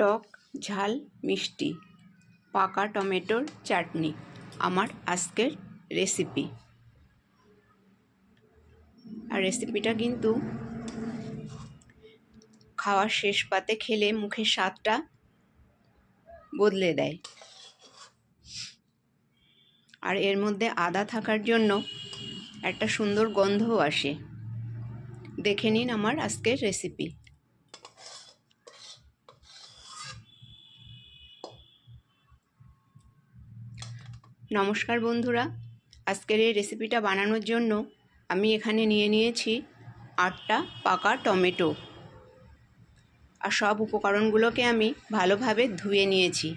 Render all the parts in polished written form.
টক ঝাল মিষ্টি পাকা টমেটোর চাটনি আমার আজকের রেসিপি। আর রেসিপিটা কিন্তু খাওয়ার শেষ পাতে খেলে মুখের স্বাদটা বদলে দেয়। আর এর মধ্যে আদা থাকার জন্য একটা সুন্দর গন্ধও আসে। দেখে নিন আমার আজকের রেসিপি। নমস্কার বন্ধুরা, আজকের এই রেসিপিটা বানানোর জন্য আমি এখানে নিয়ে নিয়েছি 8টা পাকা টমেটো। আর সব উপকরণগুলোকে আমি ভালোভাবে ধুয়ে নিয়েছি।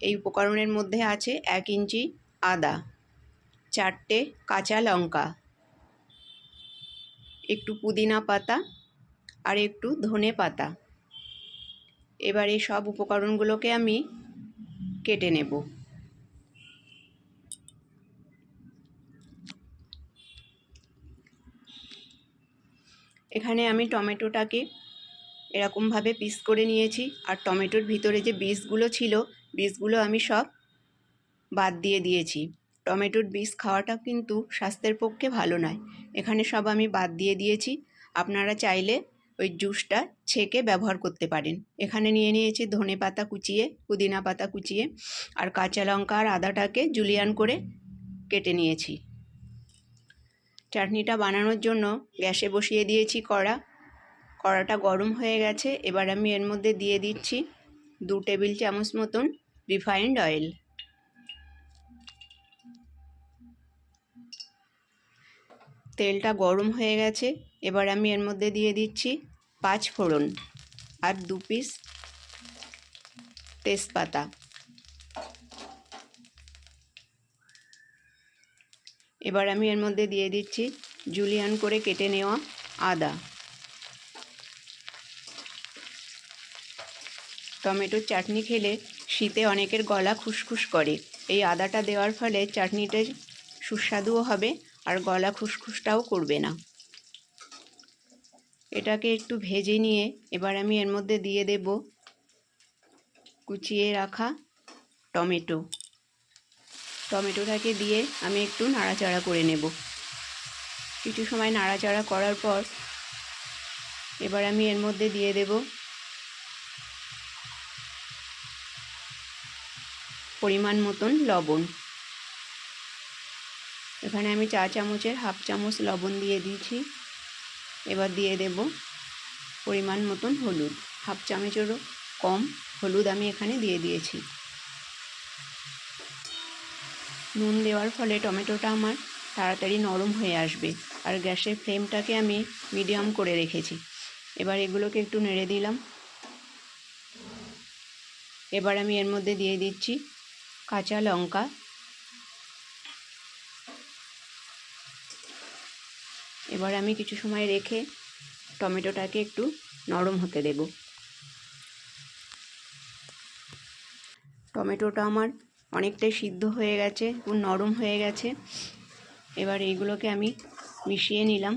এই উপকরণের মধ্যে আছে 1 ইঞ্চি আদা, 4টে কাঁচা লঙ্কা, একটু পুদিনা পাতা আর একটু ধনে পাতা। এবার এই সব উপকরণগুলোকে আমি কেটে নেব। এখানে আমি টমেটোটাকে এরকমভাবে পিস করে নিয়েছি। আর টমেটোর ভিতরে যে বীজগুলো ছিল, বীজগুলো আমি সব বাদ দিয়ে দিয়েছি। টমেটোর বীজ খাওয়াটা কিন্তু স্বাস্থ্যের পক্ষে ভালো নয়। এখানে সব আমি বাদ দিয়ে দিয়েছি। আপনারা চাইলে ওই জুসটা ছেঁকে ব্যবহার করতে পারেন। এখানে নিয়ে নিয়েছি ধনে পাতা কুচিয়ে, পুদিনা পাতা কুচিয়ে, আর কাঁচা লঙ্কা আর আদাটাকে জুলিয়ান করে কেটে নিয়েছি। চাটনিটা বানানোর জন্য গ্যাসে বসিয়ে দিয়েছি কড়াটা গরম হয়ে গেছে। এবার আমি এর মধ্যে দিয়ে দিচ্ছি 2 টেবিল চামচ মতন রিফাইন্ড অয়েল। তেলটা গরম হয়ে গেছে। এবার আমি এর মধ্যে দিয়ে দিচ্ছি 5 ফোড়ন আর 2 পিস তেজপাতা। এবার আমি এর মধ্যে দিয়ে দিচ্ছি জুলিয়ান করে কেটে নেওয়া আদা। টমেটোর চাটনি খেলে শীতে অনেকের গলা খুসখুস করে। এই আদাটা দেওয়ার ফলে চাটনিটা সুস্বাদুও হবে আর গলা খুসখুসটাও করবে না। এটাকে একটু ভেজে নিয়ে এবার আমি এর মধ্যে দিয়ে দেব কুচিয়ে রাখা টমেটোটাকে দিয়ে আমি একটু নাড়াচাড়া করে নেব। কিছু সময় নাড়াচাড়া করার পর এবার আমি এর মধ্যে দিয়ে দেব পরিমাণ মতন লবণ। এখানে আমি 4 চামচের হাফ চামচ লবণ দিয়ে দিয়েছি। এবার দিয়ে দেব পরিমাণ মতন হলুদ, হাফ চামচেরও কম হলুদ আমি এখানে দিয়ে দিয়েছি। নুন দেওয়ার ফলে টমেটোটা আমার তাড়াতাড়ি নরম হয়ে আসবে। আর গ্যাসের ফ্লেমটাকে আমি মিডিয়াম করে রেখেছি। এবার এগুলোকে একটু নেড়ে দিলাম। এবার আমি এর মধ্যে দিয়ে দিচ্ছি কাঁচা লঙ্কা। এবার আমি কিছু সময় রেখে টমেটোটাকে একটু নরম হতে দেব। টমেটোটা আমার অনেকটাই সিদ্ধ হয়ে গেছে, খুব নরম হয়ে গেছে। এবার এইগুলোকে আমি মিশিয়ে নিলাম।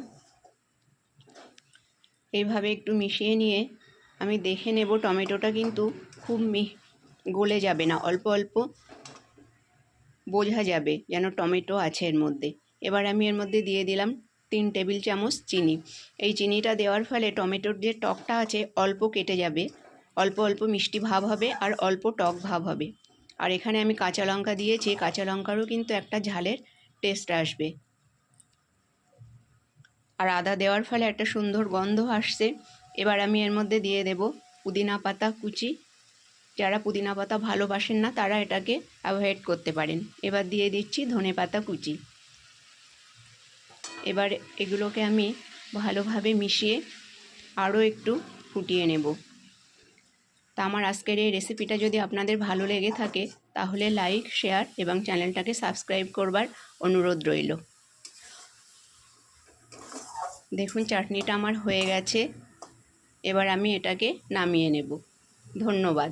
এইভাবে একটু মিশিয়ে নিয়ে আমি দেখে নেব টমেটোটা কিন্তু খুব গলে যাবে না, অল্প অল্প বোঝা যাবে যেন টমেটো আছে এর মধ্যে। এবার আমি এর মধ্যে দিয়ে দিলাম 3 টেবিল চামচ চিনি। এই চিনিটা দেওয়ার ফলে টমেটোর যে টকটা আছে অল্প কেটে যাবে, অল্প অল্প মিষ্টি ভাব হবে আর অল্প টক ভাব হবে। আর এখানে আমি কাঁচা লঙ্কা দিয়েছি, কাঁচা লঙ্কারও কিন্তু একটা ঝালের টেস্ট আসবে। আর আদা দেওয়ার ফলে একটা সুন্দর গন্ধ আসছে। এবার আমি এর মধ্যে দিয়ে দেব পুদিনা পাতা কুচি। যারা পুদিনা পাতা ভালোবাসেন না তারা এটাকে অ্যাভয়েড করতে পারেন। এবার দিয়ে দিচ্ছি ধনে পাতা কুচি। এবার এগুলোকে আমি ভালোভাবে মিশিয়ে আরও একটু ফুটিয়ে নেব। তা আমার আজকের এই রেসিপিটা যদি আপনাদের ভালো লেগে থাকে তাহলে লাইক, শেয়ার এবং চ্যানেলটাকে সাবস্ক্রাইব করবার অনুরোধ রইল। দেখুন চাটনিটা আমার হয়ে গেছে। এবার আমি এটাকে নামিয়ে নেব। ধন্যবাদ।